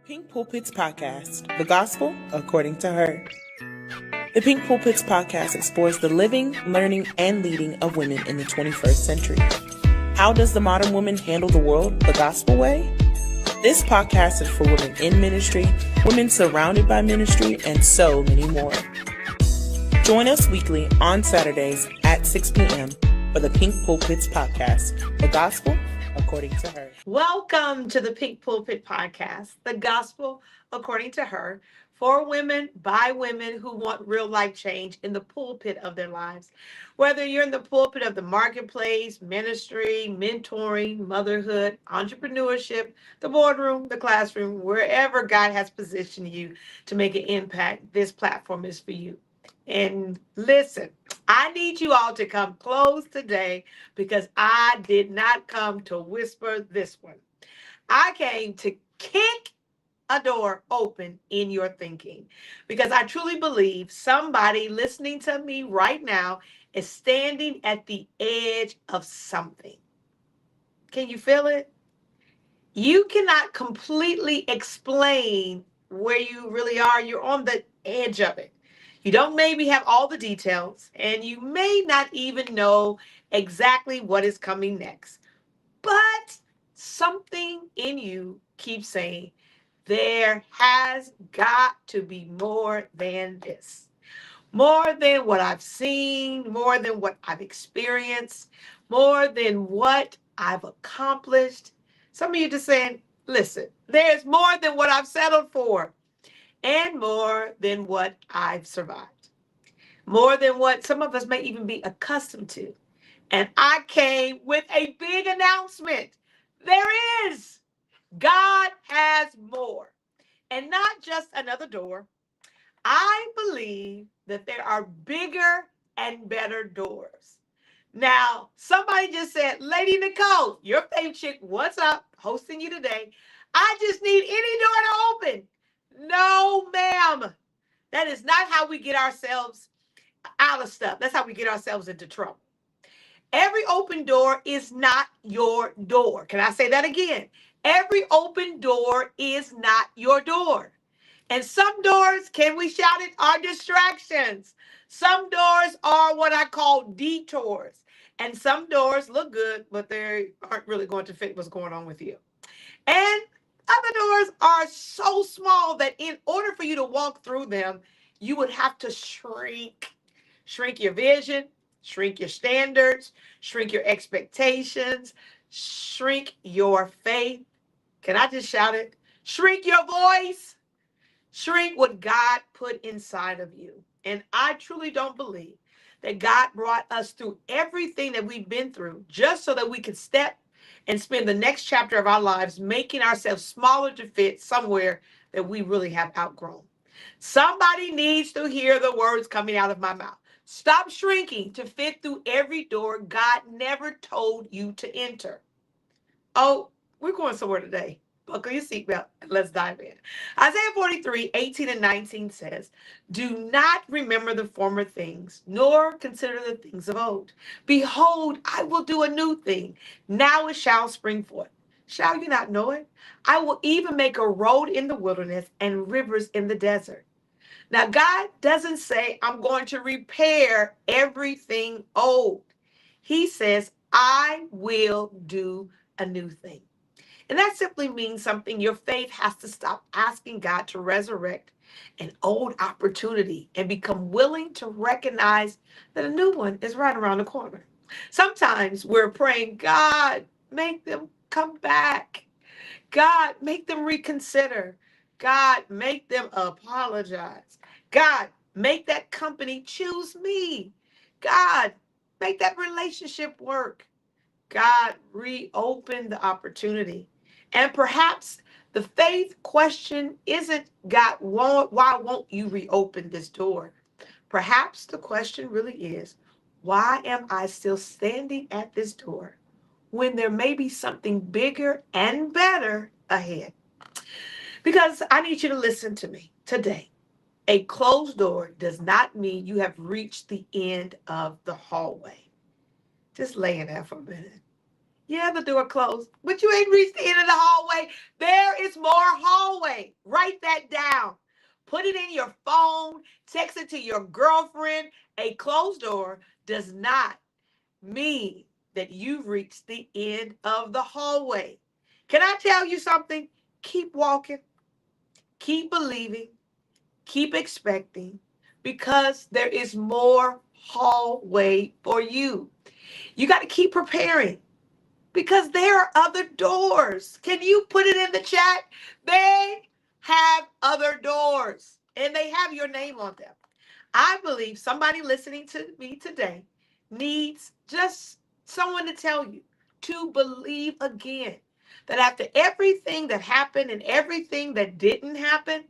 Pink Pulpits Podcast, the gospel according to her. The Pink Pulpits Podcast explores the living, learning, and leading of women in the 21st century. How does the modern woman handle the world the gospel way? This podcast is for women in ministry, women surrounded by ministry, and so many more. Join us weekly on Saturdays at 6 p.m. for the Pink Pulpits Podcast, the gospel according to her. Welcome to the Pink Pulpit Podcast, the gospel according to her, for women, by women who want real life change in the pulpit of their lives. Whether you're in the pulpit of the marketplace, ministry, mentoring, motherhood, entrepreneurship, the boardroom, the classroom, wherever God has positioned you to make an impact, this platform is for you. And listen, I need you all to come close today because I did not come to whisper this one. I came to kick a door open in your thinking because I truly believe somebody listening to me right now is standing at the edge of something. Can you feel it? You cannot completely explain where you really are. You're on the edge of it. You don't maybe have all the details, and you may not even know exactly what is coming next. But something in you keeps saying, there has got to be more than this. More than what I've seen, more than what I've experienced, more than what I've accomplished. Some of you just saying, listen, there's more than what I've settled for and more than what I've survived. More than what some of us may even be accustomed to. And I came with a big announcement. There is. God has more. And not just another door. I believe that there are bigger and better doors. Now, somebody just said, Lady Nicole, your fave chick, what's up? Hosting you today. I just need any door to open. No, ma'am. That is not how we get ourselves out of stuff. That's how we get ourselves into trouble. Every open door is not your door. Can I say that again? Every open door is not your door. And some doors, can we shout it, are distractions. Some doors are what I call detours. And some doors look good, but they aren't really going to fit what's going on with you. And other doors are so small that in order for you to walk through them, you would have to shrink. Shrink your vision, shrink your standards, shrink your expectations, shrink your faith. Can I just shout it? Shrink your voice. Shrink what God put inside of you. And I truly don't believe that God brought us through everything that we've been through just so that we could step and spend the next chapter of our lives making ourselves smaller to fit somewhere that we really have outgrown. Somebody needs to hear the words coming out of my mouth. Stop shrinking to fit through every door God never told you to enter. Oh, we're going somewhere today. Buckle your seatbelt and let's dive in. Isaiah 43, 18 and 19 says, do not remember the former things, nor consider the things of old. Behold, I will do a new thing. Now it shall spring forth. Shall you not know it? I will even make a road in the wilderness and rivers in the desert. Now, God doesn't say, I'm going to repair everything old. He says, I will do a new thing. And that simply means something. Your faith has to stop asking God to resurrect an old opportunity and become willing to recognize that a new one is right around the corner. Sometimes we're praying, God, make them come back. God, make them reconsider. God, make them apologize. God, make that company choose me. God, make that relationship work. God, reopen the opportunity. And perhaps the faith question isn't, God, why won't you reopen this door? Perhaps the question really is, why am I still standing at this door when there may be something bigger and better ahead? Because I need you to listen to me today. A closed door does not mean you have reached the end of the hallway. Just lay in there for a minute. Yeah, the door closed, but you ain't reached the end of the hallway. There is more hallway. hallway. Write that down. Put it in your phone. Text it to your girlfriend. A closed door does not mean that you've reached the end of the hallway. Can I tell you something? Keep walking. Keep believing. Keep expecting, because there is more hallway for you. You got to keep preparing, because there are other doors. Can you put it in the chat? They have other doors and they have your name on them. I believe somebody listening to me today needs just someone to tell you to believe again that after everything that happened and everything that didn't happen,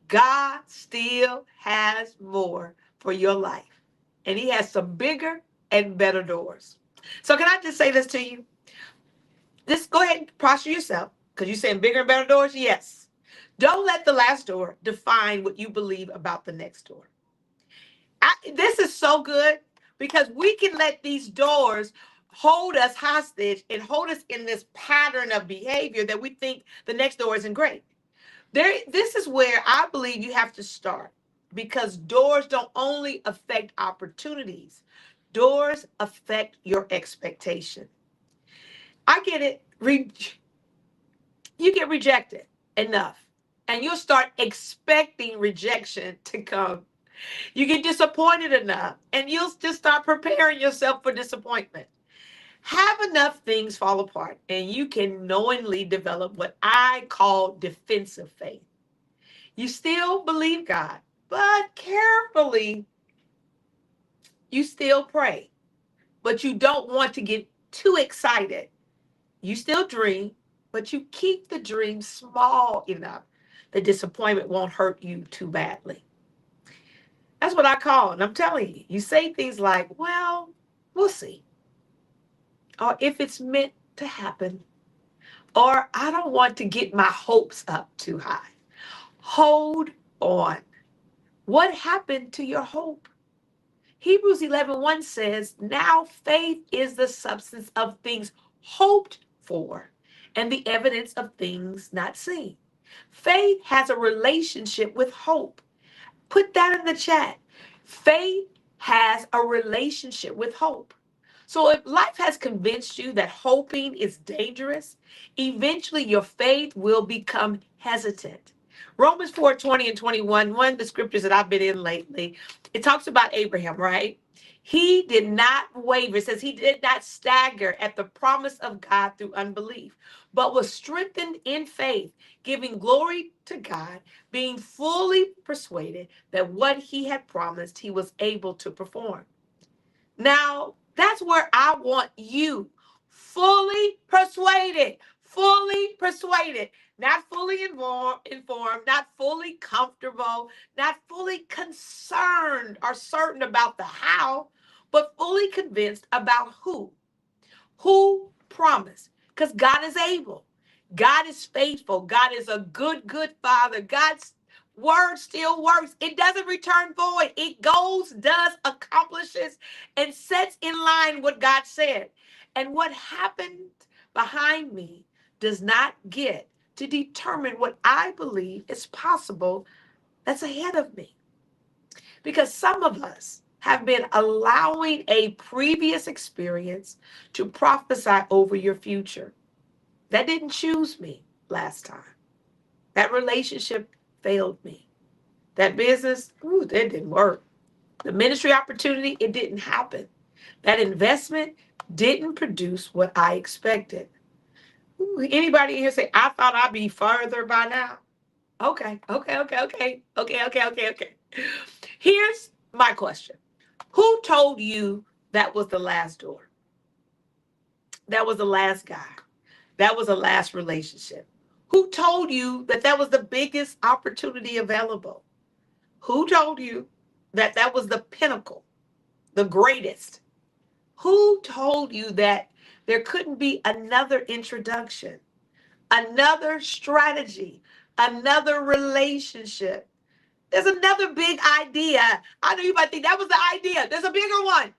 God still has more for your life. And He has some bigger and better doors. So, can I just say this to you? Just go ahead and posture yourself, because you're saying bigger and better doors. Yes. Don't let the last door define what you believe about the next door. This is so good, because we can let these doors hold us hostage and hold us in this pattern of behavior that we think the next door isn't great. This is where I believe you have to start, because doors don't only affect opportunities, doors affect your expectation. I get it. You get rejected enough, and you'll start expecting rejection to come. You get disappointed enough, and you'll just start preparing yourself for disappointment. Have enough things fall apart, and you can knowingly develop what I call defensive faith. You still believe God, but carefully, you still pray. But you don't want to get too excited. You still dream, but you keep the dream small enough that disappointment won't hurt you too badly. That's what I call, and I'm telling you, you say things like, well, we'll see. Or if it's meant to happen. Or I don't want to get my hopes up too high. Hold on. What happened to your hope? Hebrews 11:1 says, now faith is the substance of things hoped for and the evidence of things not seen. Faith has a relationship with hope. Put that in the chat. Faith has a relationship with hope. So if life has convinced you that hoping is dangerous, eventually your faith will become hesitant. Romans 4:20 and 21, one of the scriptures that I've been in lately, it talks about Abraham, right? He did not waver. It says he did not stagger at the promise of God through unbelief, but was strengthened in faith, giving glory to God, being fully persuaded that what he had promised he was able to perform. Now, that's where I want you, fully persuaded, not fully informed, not fully comfortable, not fully concerned or certain about the how, but fully convinced about who. Who promised? Because God is able. God is faithful. God is a good Father. God's word still works. It doesn't return void. It goes, does, accomplishes, and sets in line what God said. And what happened behind me does not get to determine what I believe is possible that's ahead of me. Because some of us have been allowing a previous experience to prophesy over your future. That didn't choose me last time. That relationship failed me. That business, that didn't work. The ministry opportunity, it didn't happen. That investment didn't produce what I expected. Anybody here say, I thought I'd be further by now? Okay. Here's my question. Who told you that was the last door? That was the last guy. That was the last relationship. Who told you that that was the biggest opportunity available? Who told you that that was the pinnacle, the greatest? Who told you that there couldn't be another introduction, another strategy, another relationship? There's another big idea. I know you might think that was the idea. There's a bigger one.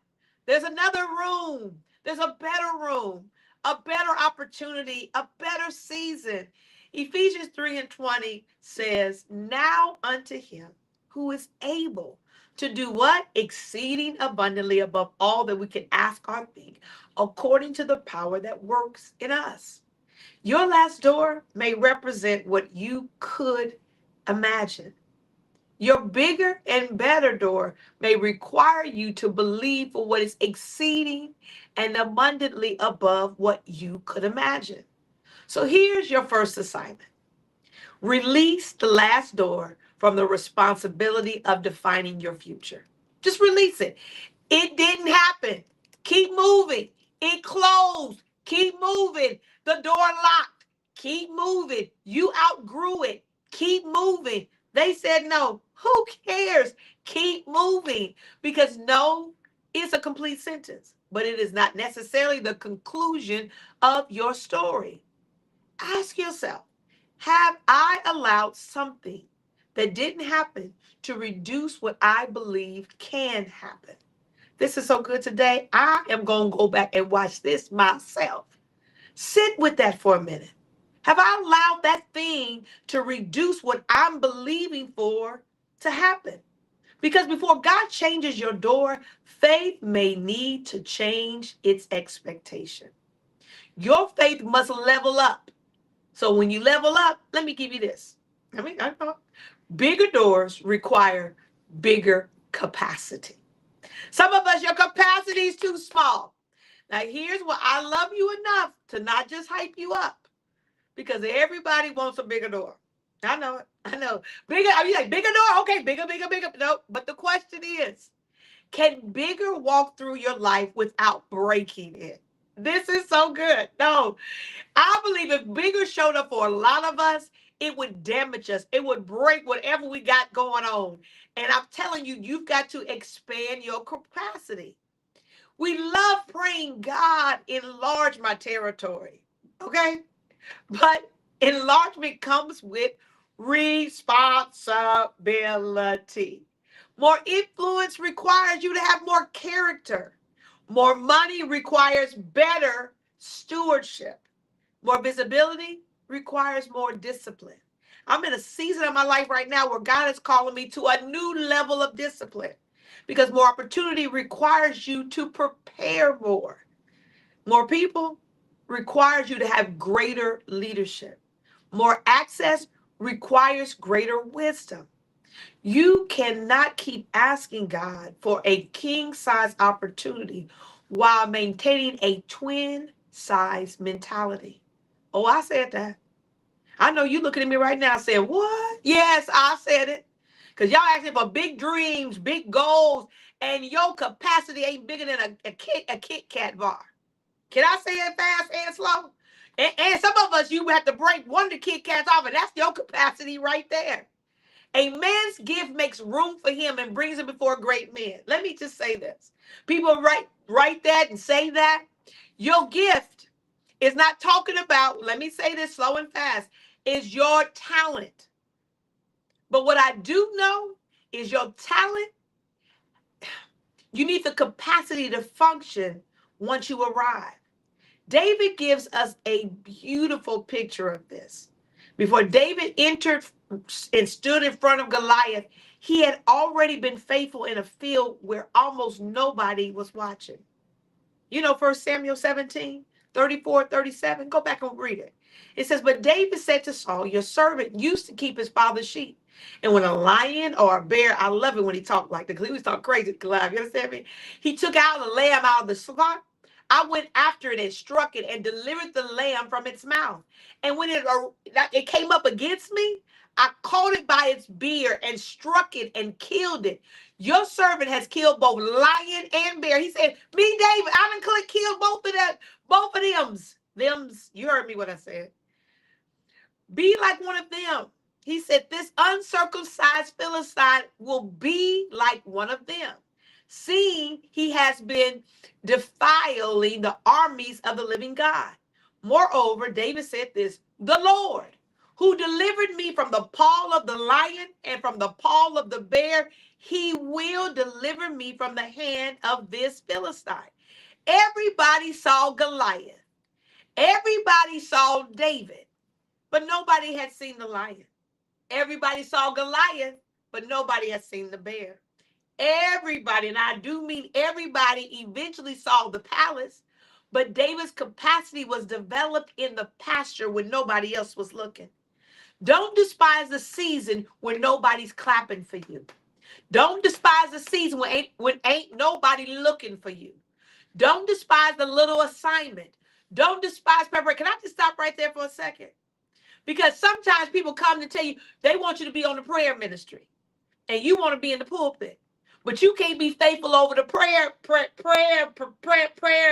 There's another room. There's a better room, a better opportunity, a better season. Ephesians 3:20 says, now unto him who is able to do what? Exceeding abundantly above all that we can ask or think, according to the power that works in us. Your last door may represent what you could imagine. Your bigger and better door may require you to believe for what is exceeding and abundantly above what you could imagine. So here's your first assignment. Release the last door from the responsibility of defining your future. Just release it. It didn't happen. Keep moving. It closed. Keep moving. The door locked. Keep moving. You outgrew it. Keep moving. They said no. Who cares? Keep moving. Because no is a complete sentence, but it is not necessarily the conclusion of your story. Ask yourself, have I allowed something that didn't happen to reduce what I believe can happen? This is so good today. I am going to go back and watch this myself. Sit with that for a minute. Have I allowed that thing to reduce what I'm believing for to happen? Because before God changes your door, faith may need to change its expectation. Your faith must level up. So when you level up, let me give you this. I know. Bigger doors require bigger capacity. Some of us, your capacity is too small. Now, here's what I love you enough to not just hype you up, because everybody wants a bigger door. I know it. I know. Bigger, are you like, bigger door? Okay, bigger, bigger, bigger. No, but the question is, can bigger walk through your life without breaking it? This is so good. No, I believe if bigger showed up for a lot of us, it would damage us. It would break whatever we got going on. And I'm telling you, you've got to expand your capacity. We love praying, God, enlarge my territory. Okay? But enlargement comes with responsibility. More influence requires you to have more character. More money requires better stewardship. More visibility requires more discipline. I'm in a season of my life right now where God is calling me to a new level of discipline, because more opportunity requires you to prepare more. More people requires you to have greater leadership. More access requires greater wisdom. You cannot keep asking God for a king-size opportunity while maintaining a twin-size mentality. Oh, I said that. I know you looking at me right now saying, what? Yes, I said it. Because y'all asking for big dreams, big goals, and your capacity ain't bigger than a Kit Kat bar. Can I say it fast and slow? And some of us, you have to break one of the Kit Kats off, and that's your capacity right there. A man's gift makes room for him and brings him before great men. Let me just say this. People write that and say that. Your gift is not talking about, let me say this slow and fast, is your talent. But what I do know is your talent, you need the capacity to function once you arrive. David gives us a beautiful picture of this. Before David entered and stood in front of Goliath, he had already been faithful in a field where almost nobody was watching. You know, 1 Samuel 17, 34, 37. Go back and read it. It says, but David said to Saul, your servant used to keep his father's sheep. And when a lion or a bear, I love it when he talked like that, because he was talking crazy to Goliath. You understand me? He took out a lamb out of the flock. I went after it and struck it and delivered the lamb from its mouth. And when it came up against me, I caught it by its beard and struck it and killed it. Your servant has killed both lion and bear. He said, me, David, I done killed both of them. You heard me what I said. Be like one of them. He said, this uncircumcised Philistine will be like one of them, seeing he has been defiling the armies of the living God. Moreover, David said this, the Lord, who delivered me from the paw of the lion and from the paw of the bear, he will deliver me from the hand of this Philistine. Everybody saw Goliath. Everybody saw David. but nobody had seen the lion. Everybody saw Goliath, but nobody had seen the bear. Everybody, and I do mean everybody, eventually saw the palace, but David's capacity was developed in the pasture when nobody else was looking. Don't despise the season when nobody's clapping for you. Don't despise the season when ain't nobody looking for you. Don't despise the little assignment. Don't despise preparation. Can I just stop right there for a second? Because sometimes people come to tell you they want you to be on the prayer ministry and you want to be in the pulpit. But you can't be faithful over the prayer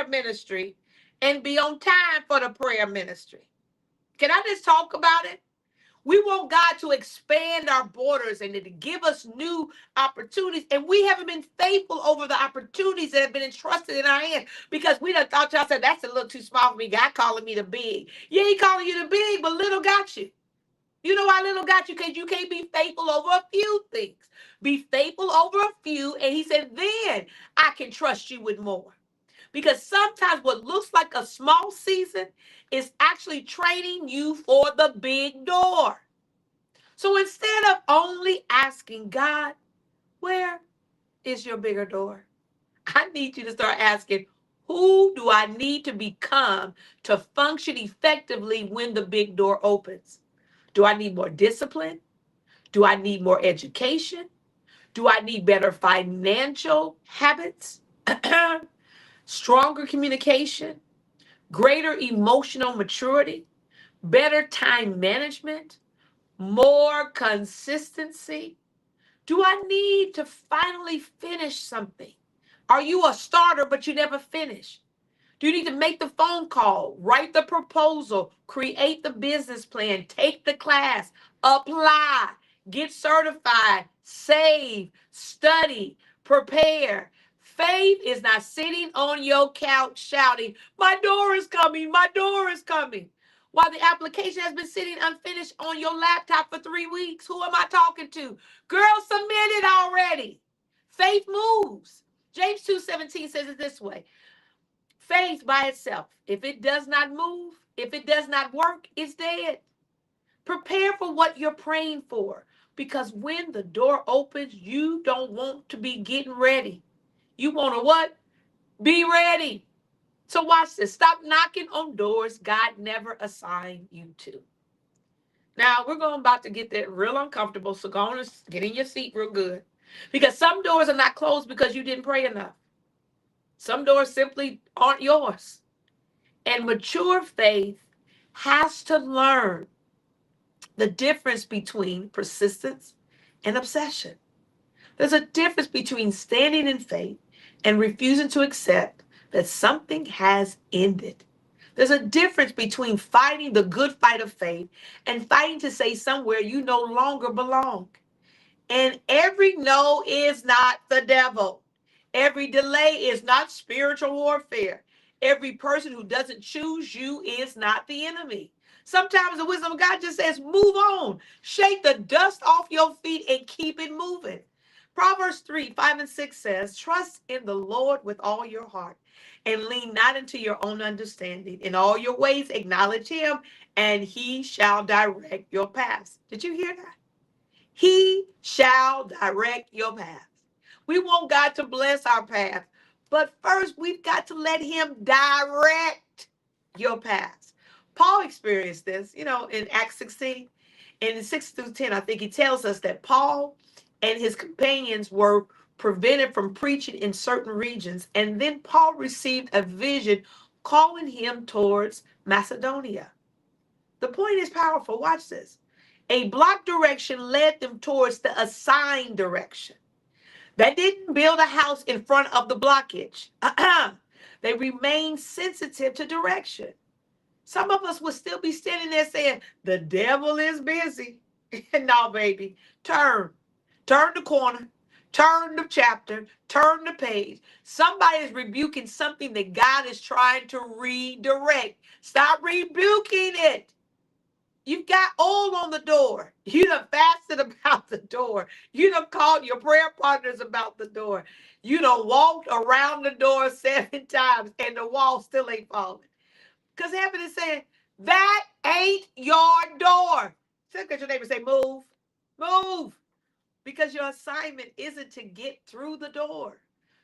ministry and be on time for the prayer ministry. Can I just talk about it? We want God to expand our borders and to give us new opportunities. And we haven't been faithful over the opportunities that have been entrusted in our hands because we done thought y'all said, that's a little too small for me. God calling me the big. Yeah, he calling you the big, but little got you. You know why little got you? Because you can't be faithful over a few things. Be faithful over a few. And he said, then I can trust you with more. Because sometimes what looks like a small season is actually training you for the big door. So instead of only asking God, where is your bigger door? I need you to start asking, who do I need to become to function effectively when the big door opens? Do I need more discipline? Do I need more education? Do I need better financial habits? Stronger communication? Greater emotional maturity? Better time management? More consistency? Do I need to finally finish something? Are you a starter but you never finish? Do you need to make the phone call, write the proposal, create the business plan, take the class, apply, get certified, save, study, prepare? Faith is not sitting on your couch shouting, my door is coming, my door is coming. While the application has been sitting unfinished on your laptop for 3 weeks, who am I talking to? Girl, submit it already. Faith moves. James 2:17 says it this way. Faith by itself, if it does not move, if it does not work, it's dead. Prepare for what you're praying for, because when the door opens, you don't want to be getting ready. You want to what? Be ready. So watch this. Stop knocking on doors God never assigned you to. Now, we're about to get that real uncomfortable, so go on and get in your seat real good. Because some doors are not closed because you didn't pray enough. Some doors simply aren't yours. And mature faith has to learn the difference between persistence and obsession. There's a difference between standing in faith and refusing to accept that something has ended. There's a difference between fighting the good fight of faith and fighting to say somewhere you no longer belong. And every no is not the devil. Every delay is not spiritual warfare. Every person who doesn't choose you is not the enemy. Sometimes the wisdom of God just says, move on. Shake the dust off your feet and keep it moving. Proverbs 3:5-6 says, trust in the Lord with all your heart and lean not into your own understanding. In all your ways, acknowledge him, and he shall direct your paths. Did you hear that? He shall direct your paths. We want God to bless our path, but first we've got to let him direct your paths. Paul experienced this, in Acts 16. And in 6-10, I think he tells us that Paul and his companions were prevented from preaching in certain regions. And then Paul received a vision calling him towards Macedonia. The point is powerful. Watch this. A blocked direction led them towards the assigned direction. They didn't build a house in front of the blockage. They remained sensitive to direction. Some of us would still be standing there saying, the devil is busy. No, baby. Turn the corner. Turn the chapter. Turn the page. Somebody is rebuking something that God is trying to redirect. Stop rebuking it. You've got oil on the door. You done fasted about the door. You done called your prayer partners about the door. You done walked around the door 7 times and the wall still ain't falling. Because heaven is saying, That ain't your door. Look at your neighbor and say, move, move. Because your assignment isn't to get through the door.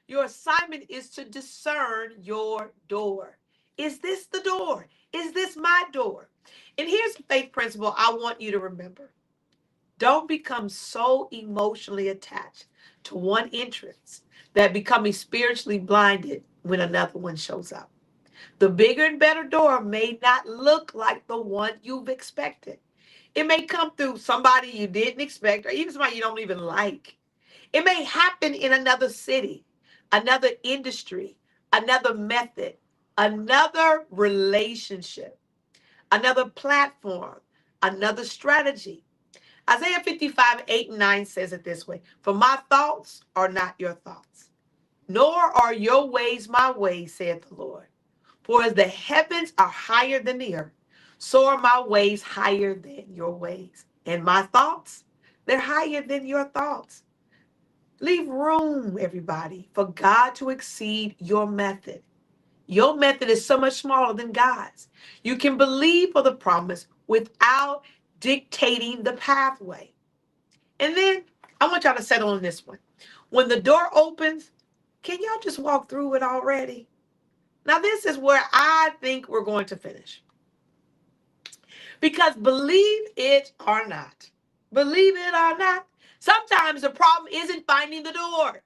Your assignment is to discern your door. Is this the door? Is this my door? And here's the faith principle I want you to remember. Don't become so emotionally attached to one entrance that becoming spiritually blinded when another one shows up. The bigger and better door may not look like the one you've expected. It may come through somebody you didn't expect, or even somebody you don't even like. It may happen in another city, another industry, another method, another relationship, another platform, another strategy. Isaiah 55, 8 and 9 says it this way: For my thoughts are not your thoughts, nor are your ways my ways, saith the Lord. For as the heavens are higher than the earth, so are my ways higher than your ways. And my thoughts, they're higher than your thoughts. Leave room, everybody, for God to exceed your method. Your method is so much smaller than God's. You can believe for the promise without dictating the pathway. And then I want y'all to settle on this one. When the door opens, can y'all just walk through it already? Now, this is where I think we're going to finish. Because believe it or not, sometimes the problem isn't finding the door.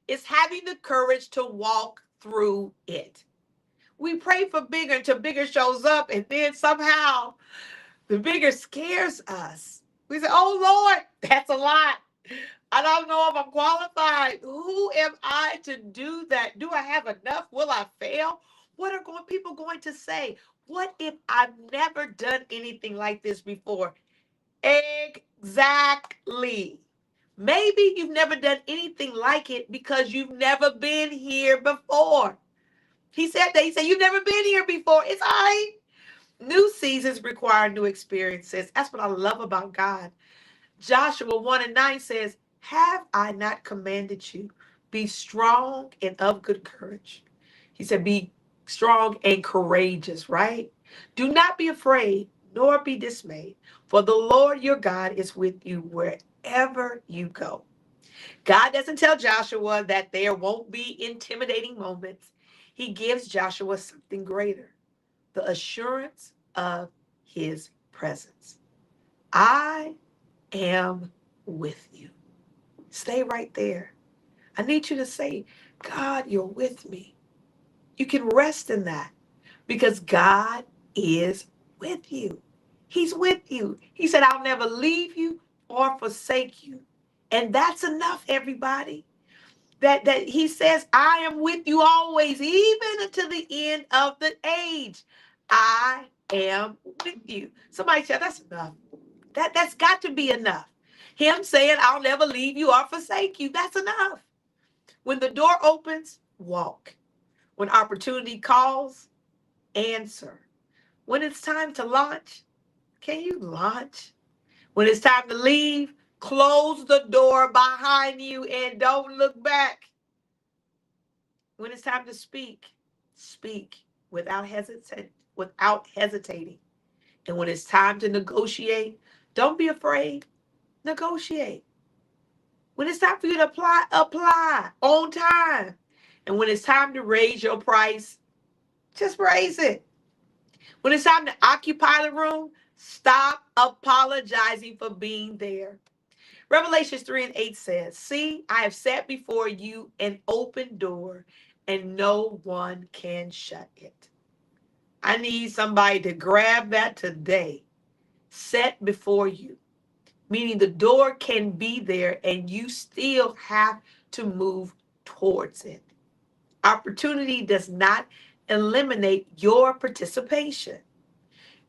It's having the courage to walk through it. We pray for bigger until bigger shows up, and then somehow the bigger scares us. We say, oh Lord, that's a lot. I don't know if I'm qualified. Who am I to do that? Do I have enough? Will I fail? What are people going to say? What if I've never done anything like this before? Exactly. Maybe you've never done anything like it because you've never been here before. He said that. He said, you've never been here before. It's all right. New seasons require new experiences. That's what I love about God. Joshua 1 and 9 says, have I not commanded you? Be strong and of good courage. He said, be strong and courageous, right? Do not be afraid, nor be dismayed, for the Lord your God is with you wherever you go. God doesn't tell Joshua that there won't be intimidating moments. He gives Joshua something greater, the assurance of his presence. I am with you. Stay right there. I need you to say, God, you're with me. You can rest in that because God is with you. He's with you. He said, I'll never leave you or forsake you. And that's enough, everybody. That he says, I am with you always, even until the end of the age. I am with you. Somebody said, that's enough. That's got to be enough. Him saying, I'll never leave you or forsake you. That's enough. When the door opens, walk. When opportunity calls, answer. When it's time to launch, can you launch? When it's time to leave, close the door behind you and don't look back. When it's time to speak, speak without hesitating. And when it's time to negotiate, don't be afraid. Negotiate. When it's time for you to apply on time. And when it's time to raise your price, just raise it. When it's time to occupy the room, stop apologizing for being there. Revelations 3 and 8 says, see, I have set before you an open door, and no one can shut it. I need somebody to grab that today. Set before you. Meaning the door can be there and you still have to move towards it. Opportunity does not eliminate your participation.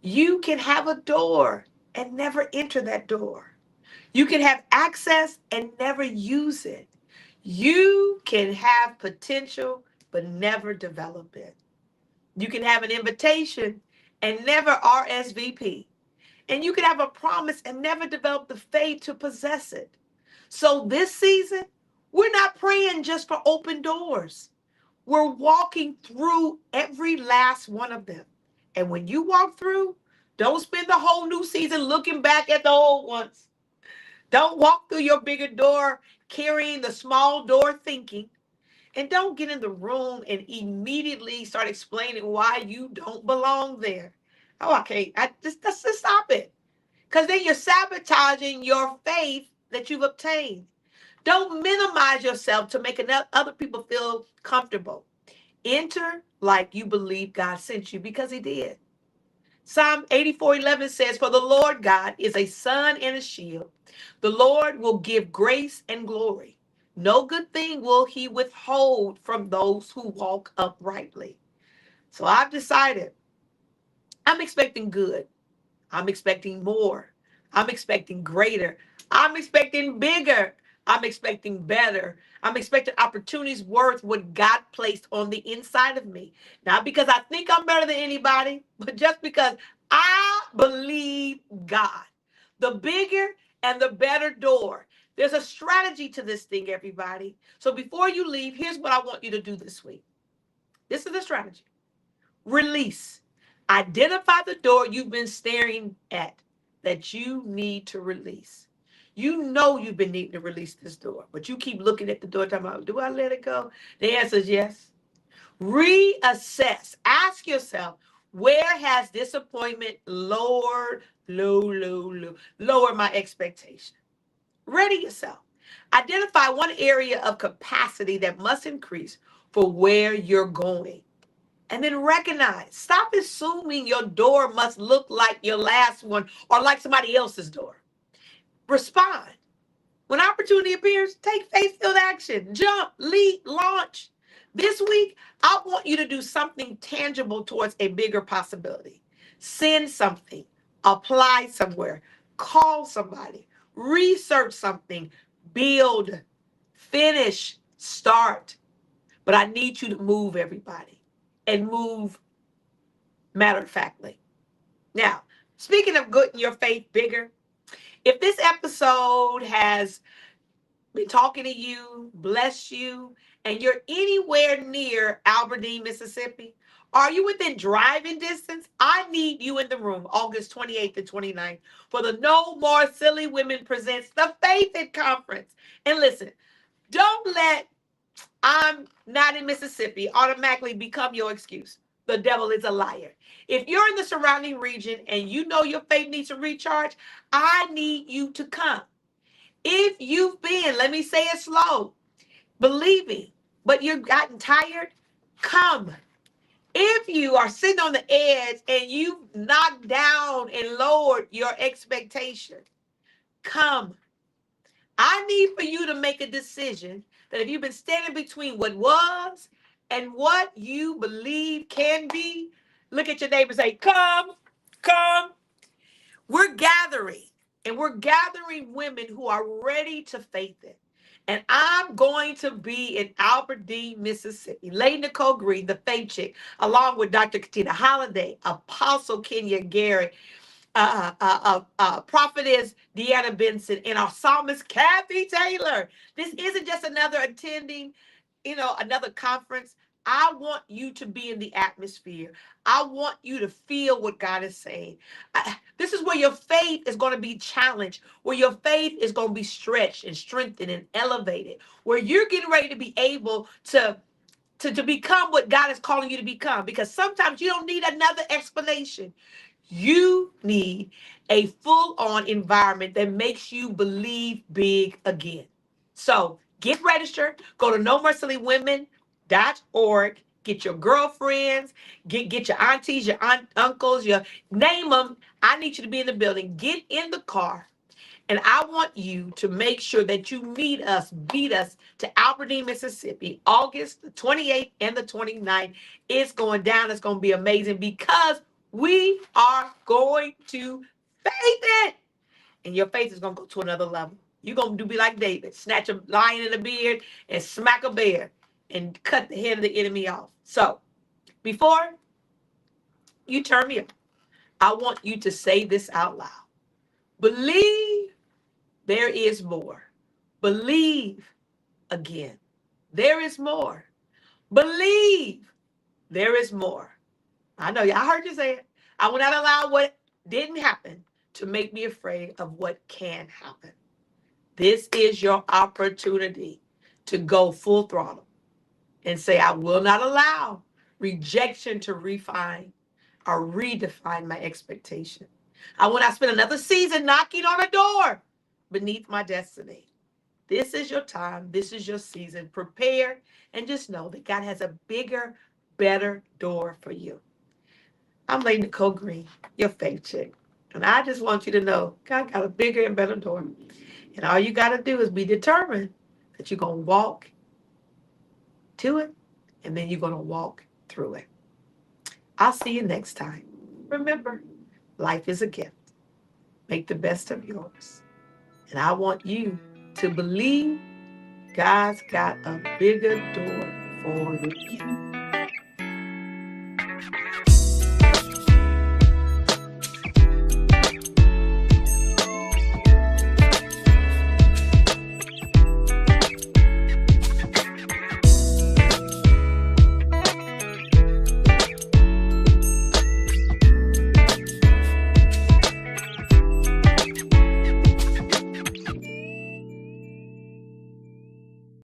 You can have a door and never enter that door. You can have access and never use it. You can have potential but never develop it. You can have an invitation and never RSVP. And you can have a promise and never develop the faith to possess it. So this season, we're not praying just for open doors. We're walking through every last one of them And when you walk through, don't spend the whole new season looking back at the old ones. Don't walk through your bigger door carrying the small door thinking. And don't get in the room and immediately start explaining why you don't belong there. Oh, okay. Let's just stop it. Because then you're sabotaging your faith that you've obtained. Don't minimize yourself to make other people feel comfortable. Enter like you believe God sent you, because he did. Psalm 84:11 says, "For the Lord God is a sun and a shield. The Lord will give grace and glory. No good thing will he withhold from those who walk uprightly." So I've decided I'm expecting good. I'm expecting more. I'm expecting greater. I'm expecting bigger. I'm expecting better. I'm expecting opportunities worth what God placed on the inside of me. Not because I think I'm better than anybody, but just because I believe God. The bigger and the better door. There's a strategy to this thing, everybody. So before you leave, here's what I want you to do this week. This is the strategy. Release. Identify the door you've been staring at that you need to release. You know you've been needing to release this door, but you keep looking at the door talking about, do I let it go? The answer is yes. Reassess. Ask yourself, where has disappointment lowered my expectation? Ready yourself. Identify one area of capacity that must increase for where you're going. And then recognize. Stop assuming your door must look like your last one or like somebody else's door. Respond. When opportunity appears, take faith-filled action. Jump, lead, launch. This week, I want you to do something tangible towards a bigger possibility. Send something, apply somewhere, call somebody, research something, build, finish, start. But I need you to move, everybody, and move matter-of-factly. Now, speaking of getting your faith bigger, if this episode has been talking to you, bless you, and you're anywhere near Aberdeen, Mississippi, are you within driving distance? I need you in the room August 28th to 29th for the No More Silly Women Presents the Faith It Conference. And listen, don't let I'm not in Mississippi automatically become your excuse. The devil is a liar. If you're in the surrounding region and you know your faith needs to recharge, I need you to come. If you've been, let me say it slow, believing, but you've gotten tired, come. If you are sitting on the edge and you've knocked down and lowered your expectation, come. I need for you to make a decision that if you've been standing between what was and what you believe can be, look at your neighbor and say, come, come. We're gathering, and we're gathering women who are ready to faith it. And I'm going to be in Aberdeen, Mississippi. Lady Nicole Green, the faith chick, along with Dr. Katina Holliday, Apostle Kenya Gary, prophetess Deanna Benson, and our psalmist Kathy Taylor. This isn't just another attending, another conference. I want you to be in the atmosphere. I want you to feel what God is saying. This is where your faith is going to be challenged, where your faith is going to be stretched and strengthened and elevated, where you're getting ready to be able to become what God is calling you to become. Because sometimes you don't need another explanation. You need a full-on environment that makes you believe big again. So get registered. Go to nomoresillywomen.org. Get your girlfriends, get your aunties, your uncles, name them. I need you to be in the building. Get in the car. And I want you to make sure that you beat us to Aberdeen, Mississippi, August the 28th and the 29th. It's going down. It's going to be amazing because we are going to faith it. And your faith is going to go to another level. You're going to be like David, snatch a lion in the beard and smack a bear and cut the head of the enemy off. So before you turn me up, I want you to say this out loud. Believe there is more. Believe again. There is more. Believe there is more. I know y'all heard you say it. I will not allow what didn't happen to make me afraid of what can happen. This is your opportunity to go full throttle and say, I will not allow rejection to refine or redefine my expectation. I will not spend another season knocking on a door beneath my destiny. This is your time. This is your season. Prepare and just know that God has a bigger, better door for you. I'm Lady Nicole Green, your faith chick. And I just want you to know God got a bigger and better door. And all you got to do is be determined that you're going to walk to it and then you're going to walk through it. I'll see you next time. Remember, life is a gift. Make the best of yours. And I want you to believe God's got a bigger door for you.